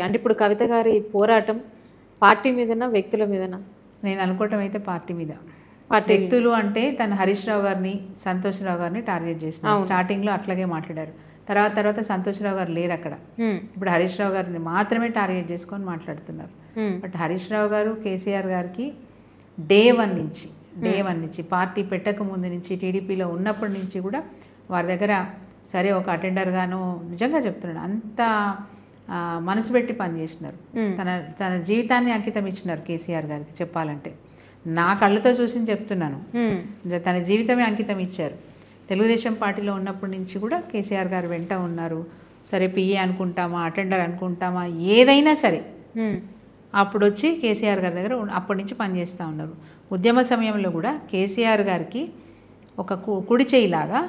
అంటే ఇప్పుడు కవిత గారి పోరాటం పార్టీ మీదనా వ్యక్తుల మీదనా? నేను అనుకోవటం అయితే పార్టీ మీద. పార్టీ వ్యక్తులు అంటే తను హరీష్ రావు గారిని, సంతోష్ రావు గారిని టార్గెట్ చేసినారు. స్టార్టింగ్లో అట్లాగే మాట్లాడారు. తర్వాత సంతోష్ రావు గారు లేరు అక్కడ. ఇప్పుడు హరీష్ రావు గారిని మాత్రమే టార్గెట్ చేసుకొని మాట్లాడుతున్నారు. బట్ హరీష్ రావు గారు కేసీఆర్ గారికి డే వన్ నుంచి పార్టీ పెట్టక ముందు నుంచి, టీడీపీలో ఉన్నప్పటి నుంచి కూడా వారి దగ్గర సరే ఒక అటెండర్గాను, నిజంగా చెప్తున్నాడు, అంత మనసు పెట్టి పనిచేసినారు. తన జీవితాన్ని అంకితం ఇచ్చినారు కేసీఆర్ గారికి. చెప్పాలంటే నా కళ్ళతో చూసి చెప్తున్నాను, తన జీవితమే అంకితం ఇచ్చారు. తెలుగుదేశం పార్టీలో ఉన్నప్పటి నుంచి కూడా కేసీఆర్ గారు వెంట ఉన్నారు. సరే పిఏ అనుకుంటామా, అటెండర్ అనుకుంటామా, ఏదైనా సరే అప్పుడు వచ్చి కేసీఆర్ గారి దగ్గర అప్పటి నుంచి పనిచేస్తూ ఉన్నారు. ఉద్యమ సమయంలో కూడా కేసీఆర్ గారికి ఒక కుడి చేయిలాగా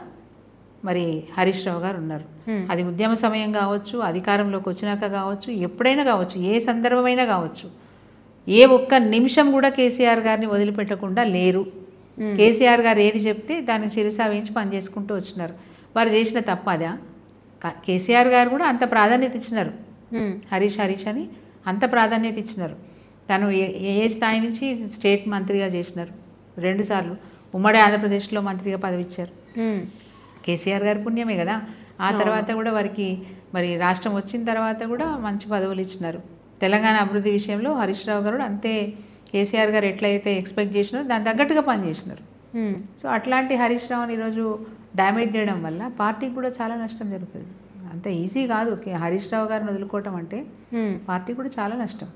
మరి హరీష్ రావు గారు ఉన్నారు. అది ఉద్యమ సమయం కావచ్చు, అధికారంలోకి వచ్చినాక కావచ్చు, ఎప్పుడైనా కావచ్చు, ఏ సందర్భమైనా కావచ్చు, ఏ ఒక్క నిమిషం కూడా కేసీఆర్ గారిని వదిలిపెట్టకుండా లేరు. కేసీఆర్ గారు ఏది చెప్తే దాన్ని చిరుసా వేయించి పనిచేసుకుంటూ వచ్చినారు. వారు చేసిన తప్పు అదా? కేసీఆర్ గారు కూడా అంత ప్రాధాన్యత ఇచ్చినారు. హరీష్ అని అంత ప్రాధాన్యత ఇచ్చినారు. తను ఏ స్థాయి నుంచి స్టేట్ మంత్రిగా చేసినారు. 2 సార్లు ఉమ్మడి ఆంధ్రప్రదేశ్లో మంత్రిగా పదవి ఇచ్చారు. కేసీఆర్ గారి పుణ్యమే కదా. ఆ తర్వాత కూడా వారికి మరి రాష్ట్రం వచ్చిన తర్వాత కూడా మంచి పదవులు ఇచ్చినారు. తెలంగాణ అభివృద్ధి విషయంలో హరీష్ రావు గారు అంతే కేసీఆర్ గారు ఎట్లయితే ఎక్స్పెక్ట్ చేసినారో దాని తగ్గట్టుగా పనిచేసినారు. సో అట్లాంటి హరీష్ రావుని ఈరోజు డ్యామేజ్ చేయడం వల్ల పార్టీకి కూడా చాలా నష్టం జరుగుతుంది. అంత ఈజీ కాదు హరీష్ రావు గారిని వదులుకోవటం అంటే. పార్టీ కూడా చాలా నష్టం.